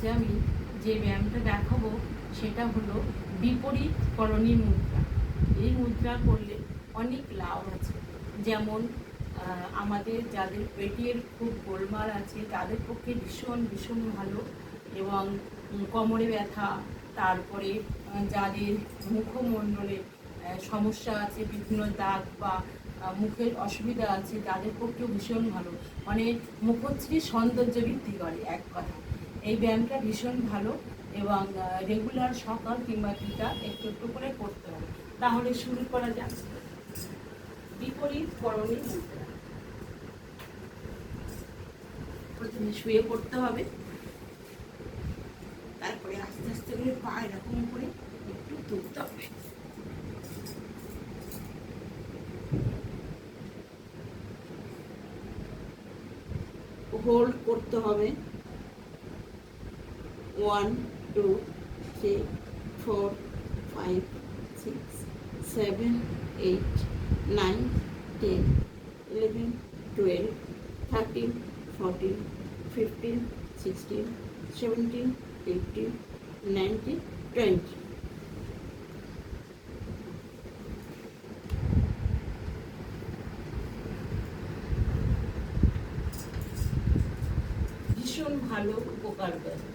আজকে আমি যে ব্যায়ামটা দেখাবো সেটা হলো বিপরীত করণী মুদ্রা। এই মুদ্রা করলে অনেক লাভ আছে। যেমন আমাদের যাদের পেটের খুব গোলমাল আছে তাদের পক্ষে ভীষণ ভীষণ ভালো, এবং কোমরে ব্যথা, তারপরে যাদের মুখমণ্ডলে সমস্যা আছে, বিভিন্ন দাগ বা মুখের অসুবিধা আছে তাদের পক্ষেও ভীষণ ভালো, মানে মুখশ্রী সৌন্দর্য বৃদ্ধি করে এক কথা। এই ব্যায়ামটা ভীষণ ভালো, এবং রেগুলার সকাল কিংবা বিকাল একটু একটু করে করতে হবে। তাহলে শুরু করা যাক। বিপরীত করণী মুদ্রা। প্রথমে শুয়ে করতে হবে, তারপরে আস্তে আস্তে করে পা এরকম করে একটু তুলতে হবে। হোল্ড করতে হবে 1 2 3 4 5 6 7 8 9 10 11 12 13 14 15 16 17 18 19 20। ভীষণ ভালো উপকার দেয়।